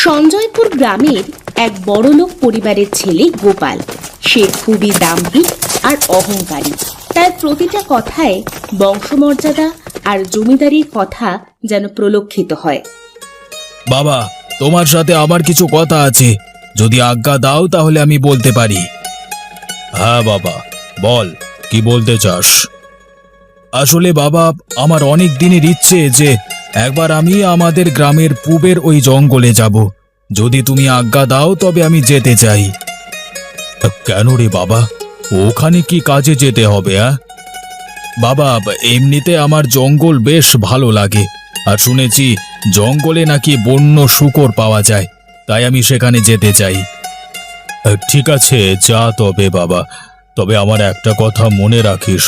সঞ্জয়পুর গ্রামের এক বড়লোক পরিবারের ছেলে গোপাল। সে খুবই দাম্ভিক আর অহংকারী। তার প্রতিটা কথায় বংশমর্যাদা আর জমিদারির কথা যেন প্রলক্ষিত হয়। বাবা, তোমার সাথে আমার কিছু কথা আছে, যদি আজ্ঞা দাও তাহলে আমি বলতে পারি। হ্যাঁ বাবা, বল, কি বলতে চাস? আসলে বাবা, আমার অনেক দিনের ইচ্ছে যে একবার আমি আমাদের গ্রামের পূবের ওই জঙ্গলে যাব। যদি তুমি আজ্ঞা দাও তবে আমি যেতে চাই। কেন রে বাবা, ওখানে কি কাজে যেতে হবে? বাবা, এমনিতে আমার জঙ্গল বেশ ভালো লাগে, আর শুনেছি জঙ্গলে নাকি বন্য শূকর পাওয়া যায়, তাই আমি সেখানে যেতে চাই। ঠিক আছে, যা তবে বাবা, তবে আমার একটা কথা মনে রাখিস,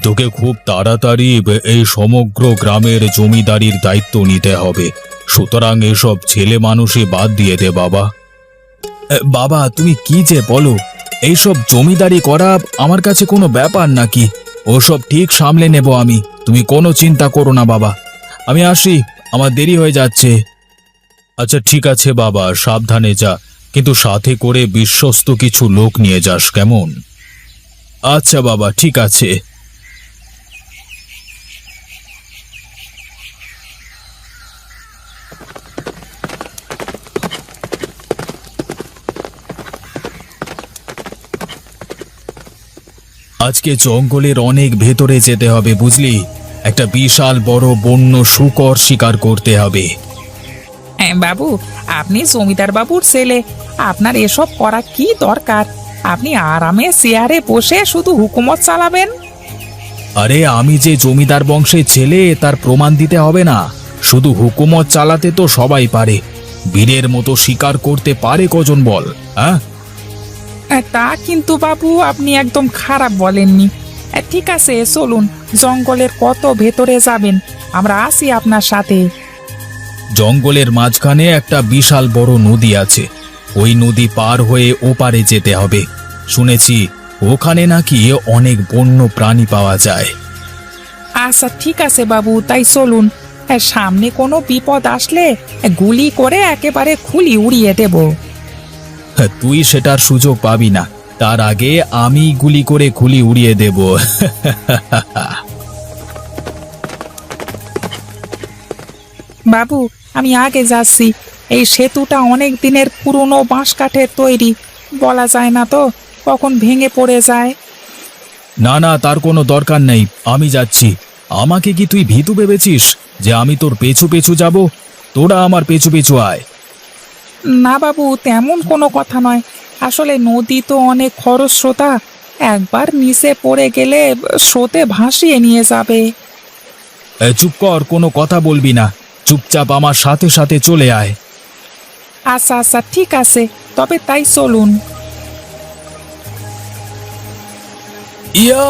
তোকে খুব তাড়াতাড়ি এই সমগ্র গ্রামের জমিদারির দায়িত্ব নিতে হবে, সুতরাং এসব ছেলে মানুষই বাদ দিয়ে দে বাবা। বাবা, তুমি কি যে বলো, এইসব জমিদারি করা আমার কাছে কোনো ব্যাপার নাকি? ওসব ঠিক সামলে নেব আমি, তুমি কোনো চিন্তা করো না বাবা। আমি আসি, আমার দেরি হয়ে যাচ্ছে। আচ্ছা ঠিক আছে বাবা, সাবধানে যা, কিন্তু সাথে করে বিশ্বস্ত কিছু লোক নিয়ে যাস, কেমন? আচ্ছা বাবা, ঠিক আছে। আজকে জঙ্গলের অনেক ভেতরে যেতে হবে, বুঝলি? একটা বিশাল বড় বন্য শূকর শিকার করতে হবে। হ্যাঁ বাবু, আপনি জমিদার বাবুর ছেলে, আপনার এসব করা কি দরকার? আপনি আরামে চেয়ারে বসে শুধু হুকুমত চালাবেন। আরে, আমি যে জমিদার বংশের ছেলে তার প্রমাণ দিতে হবে না? শুধু হুকুমত চালাতে তো সবাই পারে, বীরের মতো শিকার করতে পারে কজন বল? তা কিন্তু বাবু, আপনি একদম খারাপ বলেননি। ঠিক আছে, চলুন, জঙ্গলের কত ভেতরে যাবেন, আমরা আসি আপনার সাথে। জঙ্গলের মাঝখানে একটা বিশাল বড় নদী আছে, ওই নদী পার হয়ে ওপারে যেতে হবে। শুনেছি ওখানে নাকি অনেক বন্য প্রাণী পাওয়া যায়। আচ্ছা ঠিক আছে বাবু, তাই চলুন। সামনে কোনো বিপদ আসলে গুলি করে একেবারে খুলি উড়িয়ে দেব। তুই সেটার সুযোগ পাবি না, তার আগে আমি গুলি করে খুলি উড়িয়ে দেব। বাবু, আমি আগে যাচ্ছি। এই সেতুটা অনেক দিনের পুরনো বাঁশ কাঠের তৈরি, বলা যায় না তো কখন ভেঙে পড়ে যায়। না না, তার কোনো দরকার নেই, আমি যাচ্ছি। আমাকে কি তুই ভীতু ভেবেছিস যে আমি তোর পেছু পেছু যাব? তোরা আমার পেছু পেছু আয়। না বাবু, তেমন কোনো কথা নয়। আসলে নদী তো অনেক খরস্রোতা, একবার নিচে পড়ে গেলে স্রোতে ভাসিয়ে নিয়ে যাবে। চুপ কর, কোনো কথা বলবি না, চুপচাপ আমার সাথে সাথে চলে আয়। আচ্ছা আচ্ছা ঠিক আছে, তবে তাই চলুন। ইয়া!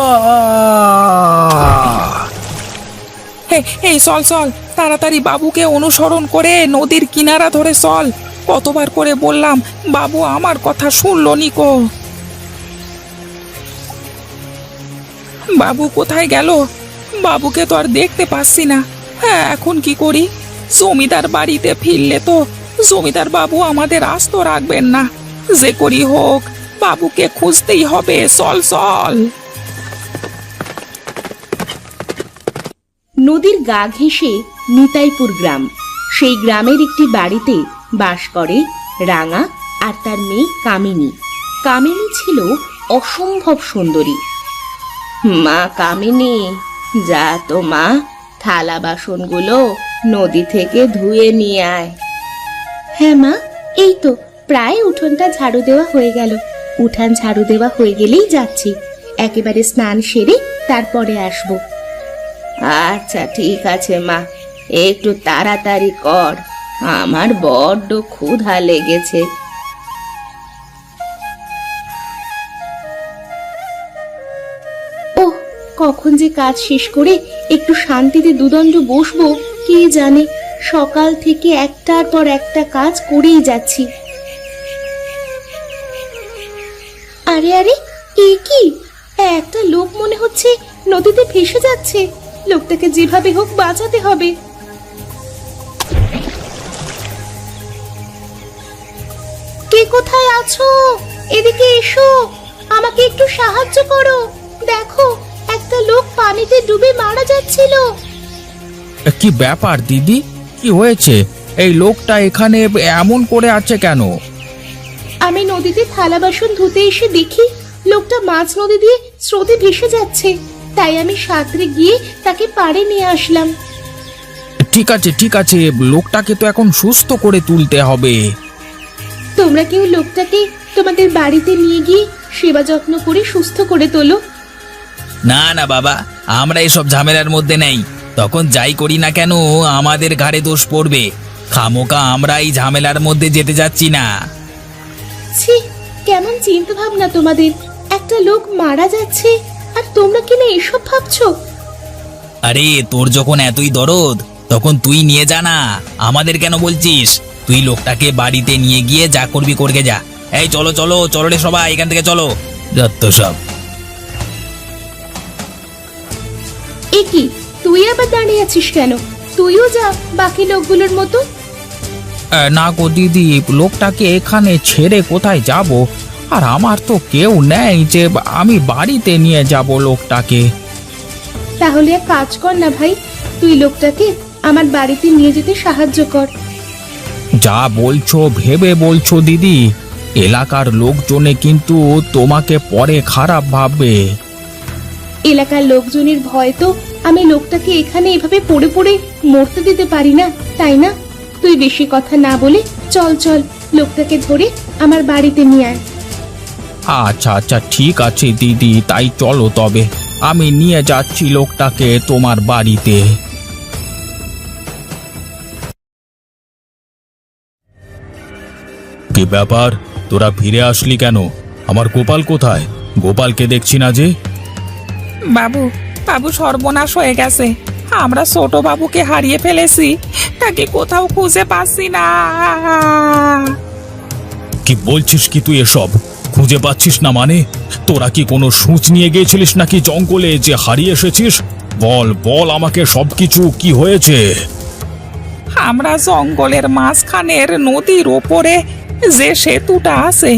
এই চল চল, তাড়াতাড়ি বাবুকে অনুসরণ করে নদীর কিনারা ধরে চল। কতবার করে বললাম, বাবু আমার কথা শুনলো নিকো। বাবু কোথায় গেল? বাবুকে তো আর দেখতে পাচ্ছি না। হ্যাঁ, এখন কি করি? জমিদার বাড়িতে ফিরলে তো জমিদার বাবু আমাদের আস্ত রাখবেন না। যে করি হোক, বাবুকে খুঁজতেই হবে, চল চল। নদীর গা ঘেঁষে নিতাইপুর গ্রাম। সেই গ্রামের একটি বাড়িতে বাস করে রাঙা আর তার মেয়ে কামিনী। কামিনী ছিল অসম্ভব সুন্দরী। মা কামিনী, যা তো মা, থালা বাসনগুলো নদী থেকে ধুয়ে নিয়ে আয়। হ্যাঁ মা, এই তো প্রায় উঠোনটা ঝাড়ু দেওয়া হয়ে গেল। উঠান ঝাড়ু দেওয়া হয়ে গেলেই যাচ্ছি, একেবারে স্নান সেরে তারপরে আসবো। আচ্ছা ঠিক আছে মা, একটু তাড়াতাড়ি কর, আমার বড্ড ক্ষুধা লেগেছে। ওহ, কখন যে কাজ শেষ করে একটু শান্তিতে দুদণ্ড বসবো কে জানে। সকাল থেকে একটার পর একটা কাজ করেই যাচ্ছি। আরে আরে, এ কি? একটা লোক মনে হচ্ছে নদীতে ভেসে যাচ্ছে। লোকটাকে যেভাবে হোক বাঁচাতে হবে। কে কোথায় আছো? এদিকে এসো, আমাকে একটু সাহায্য করো। দেখো, একটা লোক পানিতে ডুবে মারা যাচ্ছিল। কি ব্যাপার দিদি, কি হয়েছে? এই লোকটা এখানে এমন করে আছে কেন? আমি নদীতে থালা বাসন ধুতে এসে দেখি লোকটা মাঝ নদী দিয়ে স্রোতে ভেসে যাচ্ছে। তাই আমি সাঁতরে গিয়ে তাকে পাড়ে নিয়ে আসলাম। ঠিক আছে ঠিক আছে, লোকটাকে তো এখন সুস্থ করে তুলতে হবে। তোমরা কেউ লোকটাকে তোমাদের বাড়িতে নিয়ে গিয়ে সেবা যত্ন করে সুস্থ করে তোলো। না না বাবা, আমরা এসব ঝামেলার মধ্যে নেই। তখন যাই করি না কেন আমাদের ঘাড়ে দোষ পড়বে। খামোকা আমরা এই ঝামেলার মধ্যে যেতে যাচ্ছি না। ছি, কেমন চিন্তা ভাবনা তোমাদের! একটা লোক মারা যাচ্ছে আর তোমরা কিনা এসব ভাবছো? আরে তোর যখন এতই দরদ তখন তুই নিয়ে যা না, আমাদের কেন বলছিস? তুই লোকটাকে বাড়িতে নিয়ে গিয়ে যা করবি করকে যা। এই চলো চলো চলো রে সবাই, এখান থেকে চলো। যত সব। এ কি, তুই আবার দাঁড়িয়ে আছিস কেন? তুইও যা বাকি লোকগুলোর মতো। না গো দিদি, লোকটাকে এখানে ছেড়ে কোথায় যাব? আর আমার তো কেউ নেই যে আমি বাড়িতে নিয়ে যাব লোকটাকে। তাহলে এক কাজ কর না ভাই, তুই লোকটাকে আমার বাড়িতে নিয়ে যেতে সাহায্য কর। যা বলছো ভেবে বলছো দিদি, এলাকার লোকজনে কিন্তু তোমাকে পরে খারাপ ভাববে। এলাকার লোকজনের ভয় তো আমি লোকটাকে এখানে এভাবে পড়ে পড়ে মরতে দিতে পারি না, তাই না? তুই বেশি কথা না বলে চল চল, লোকটাকে ধরে আমার বাড়িতে নিয়ে আয়। আচ্ছা আচ্ছা ঠিক আছে দিদি, তাই চলো তবে। আমি নিয়ে যাচ্ছি লোকটাকে তোমার বাড়িতে। কি ব্যাপার, তোরা ফিরে আসলি কেন? আমার গোপাল কোথায়? গোপালকে দেখছি না যে। বাবু, বাবু সর্বনাশ হয়ে গেছে। আমরা ছোট বাবুকে হারিয়ে ফেলেছি, তাকে কোথাও খুঁজে পাচ্ছি না। কি বলছিস কি তুই এসব? খুঁজে পাচ্ছিস না মানে? তোরা কি কোনো সূচ নিয়ে গিয়েছিলিস নাকি জঙ্গলে যে হারিয়ে এসেছিস? বল বল আমাকে সবকিছু, কি হয়েছে? আমরা জঙ্গলের মাঝখানের নদীর ওপরে যে সেতুটা আছে,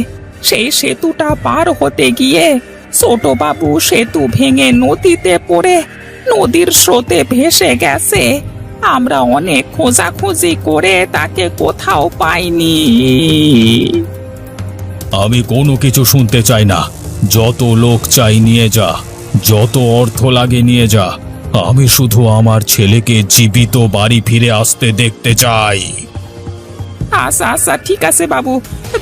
সেই সেতুটা পার হতে গিয়ে ছোট বাবু সেতু ভেঙে নদীতে পড়ে নদীর স্রোতে ভেসে গেছে। আমরা অনেক খোঁজাখুঁজি করে তাকে কোথাও পাইনি। আমি কোনো কিছু শুনতে চাই না। যত লোক চাই নিয়ে যা, যত অর্থ লাগে নিয়ে যা। আমি শুধু আমার ছেলেকে জীবিত বাড়ি ফিরে আসতে দেখতে চাই। আচ্ছা আচ্ছা ঠিক আছে বাবু,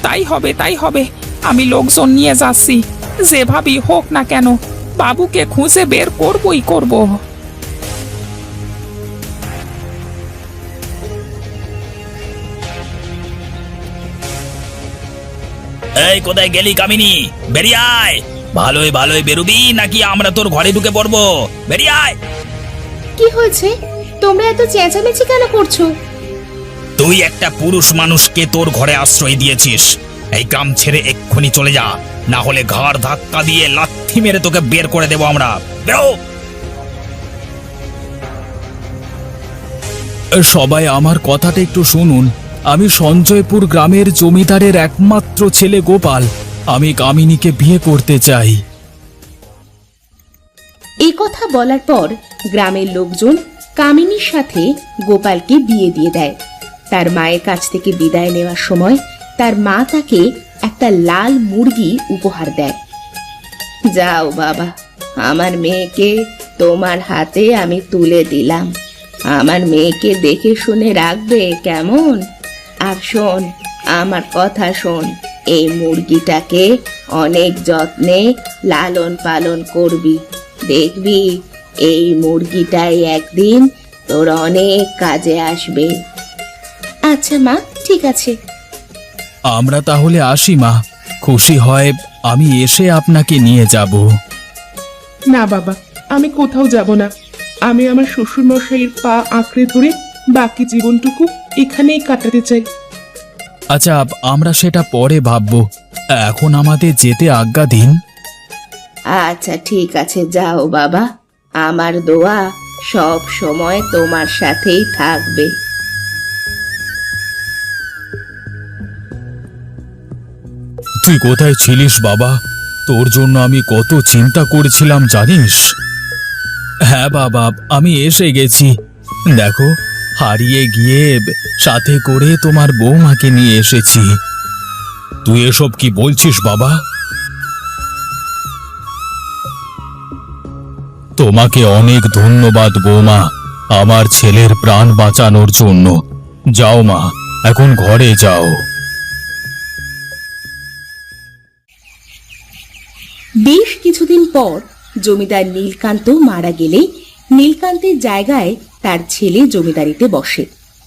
তাই হবে তাই হবে। আমি লোকজন নিয়ে যাচ্ছি, যেভাবেই হোক না কেন বাবুকে খুঁজে বের করবই করব। এই কোথায় গেলি কামিনী? বেরিয়ে আয়। ভালোই ভালোই বেরুবি নাকি আমরা তোর ঘরে ঢুকে পড়বো? বেরিয়ে আয়। কি হয়েছে? তোমরা এত চেঁচামেচি কেন করছো? তুই একটা পুরুষ মানুষকে তোর ঘরে আশ্রয় দিয়েছিস। এই গ্রাম ছেড়ে এক্ষুনি চলে যা, না হলে ঘাড় ধাক্কা দিয়ে লাথি মেরে তোকে বের করে দেবো আমরা। বেরো। সবাই আমার কথাটা একটু শুনুন। আমি সঞ্জয়পুর গ্রামের জমিদারের একমাত্র ছেলে গোপাল। আমি কামিনীকে বিয়ে করতে চাই। এই কথা বলার পর গ্রামের লোকজন কামিনীর সাথে গোপালকে বিয়ে দিয়ে দেয়। তার মায়ের কাছ থেকে বিদায় নেওয়ার সময় তার মা তাকে একটা লাল মুরগি উপহার দেয়। যাও বাবা, আমার মেয়েকে তোমার হাতে আমি তুলে দিলাম। আমার মেয়েকে দেখে শুনে রাখবে কেমন? আর শোন, আমার কথা শোন, এই মুরগিটাকে অনেক যত্নে লালন পালন করবি। দেখবি এই মুরগিটাই একদিন তোর অনেক কাজে আসবে। আচ্ছা মা, ঠিক আছে। আমরা তাহলে আসি মা। খুশি হয় আমি এসে আপনাকে নিয়ে যাব। না বাবা, আমি কোথাও যাব না। আমি আমার শ্বশুর মশাইয়ের পা আঁকড়ে ধরে বাকি জীবনটুকু এখানেই কাটাতে চাই। আচ্ছা, আমরা সেটা পরে ভাববো। এখন আমাদের যেতে আজ্ঞা দিন। আচ্ছা ঠিক আছে, যাও বাবা। আমার দোয়া সব সময় তোমার সাথেই থাকবে। তুই কোথায় ছিলিস বাবা? তোর জন্য আমি কত চিন্তা করেছিলাম জানিস? হ্যাঁ বাবা, আমি এসে গেছি। দেখো, হারিয়ে গিয়ে সাথে করে তোমার বৌমাকে নিয়ে এসেছি। তুই এসব কি বলছিস বাবা? তোমাকে অনেক ধন্যবাদ বৌমা, আমার ছেলের প্রাণ বাঁচানোর জন্য। যাও মা, এখন ঘরে যাও। বেশ কিছুদিন পর জমিদার নীলকান্ত মারা গেলে নীলকান্তের জায়গায় তার ছেলে জমিদারিতে বসে।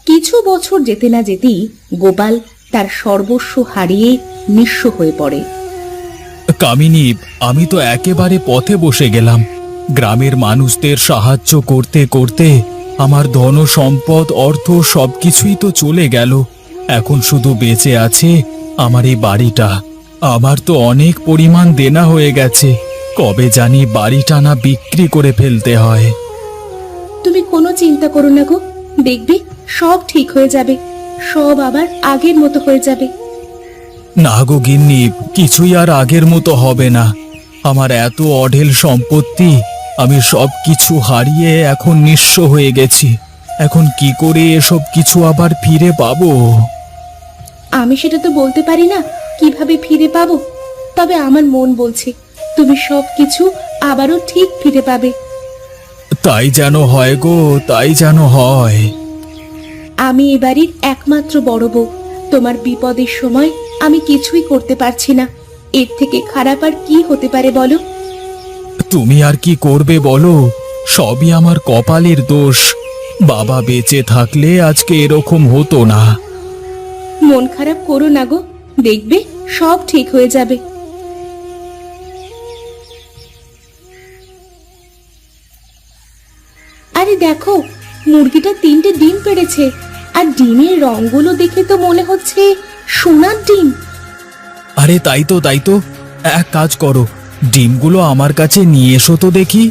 কিছু বছর যেতে না যেতেই গোপাল তার সর্বস্ব হারিয়ে নিঃস্ব হয়ে পড়ে। কামিনী, আমি তো একেবারে পথে বসে গেলাম। গ্রামের মানুষদের সাহায্য করতে করতে আমার ধন সম্পদ অর্থ সবকিছুই তো চলে গেল। এখন শুধু বেঁচে আছে আমার এই বাড়িটা। আমার তো অনেক পরিমাণ দেনা হয়ে গেছে। কবে জানি বাড়িটা না বিক্রি করে ফেলতে হয়। তুমি কোনো চিন্তা করো না গো, দেখবে সব ঠিক হয়ে যাবে, সব আবার আগের মতো হয়ে যাবে। না গো গিন্নি, কিছুই আর আগের মতো হবে না। আমার এত অঢেল সম্পত্তি, আমি সব কিছু হারিয়ে এখন নিঃস্ব হয়ে গেছি। এখন কি করে এসব কিছু আবার ফিরে পাবো? আমি সেটা তো বলতে পারি না কিভাবে ফিরে পাবো, তবে আমার মন বলছে তুমি সব কিছু আবারও ঠিক ফিরে পাবে। তাই যেন হয় গো, তাই যেন হয়। আমি এ বাড়ির একমাত্র বড় বউ। তোমার বিপদের সময় আমি কিছুই করতে পারছি না। এর থেকে খারাপ আর কি হতে পারে বলো? তুমি আর কি করবে বলো? সবই আমার কপালের দোষ। বাবা বেঁচে থাকলে আজকে এরকম হতো না। মন খারাপ করো না গো, দেখবে সব ঠিক হয়ে যাবে। আরে দেখো, মুরগিটা 3টে ডিম পেড়েছে, আর ডিমের রংগুলো দেখে তো মনে হচ্ছে সোনার ডিম। আরে তাই তো, তাই তো। এক কাজ করো, ডিমগুলো আমার কাছে নিয়ে এসো তো দেখি।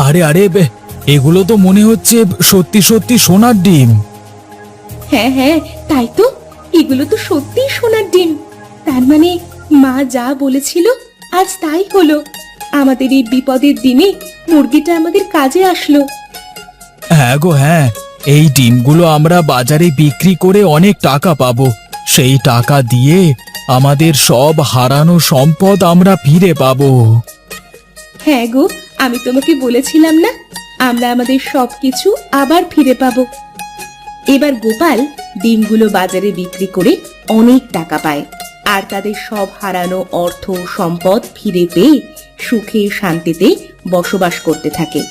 আরে আরে, এগুলো তো মনে হচ্ছে সত্যি সত্যি সোনার ডিম। হ্যাঁ হ্যাঁ, তাই তো, এগুলো তো সত্যি সোনার ডিম। তার মানে মা যা বলেছিল আজ তাই হলো। আমাদের এই বিপদের দিনে মুরগিটা আমাদের কাজে আসলো। হ্যাঁ গো হ্যাঁ, এই ডিমগুলো আমরা বাজারে বিক্রি করে অনেক টাকা পাবো। সেই টাকা দিয়ে আমাদের সব হারানো সম্পদ আমরা ফিরে পাবো। হ্যাঁ গো, আমি তোমাকে বলেছিলাম না, আমরা আমাদের সবকিছু আবার ফিরে পাবো। এবার গোপাল ডিমগুলো বাজারে বিক্রি করে অনেক টাকা পায়, আর তাদের সব হারানো অর্থ সম্পদ ফিরে পেয়ে সুখে শান্তিতে বসবাস করতে থাকে।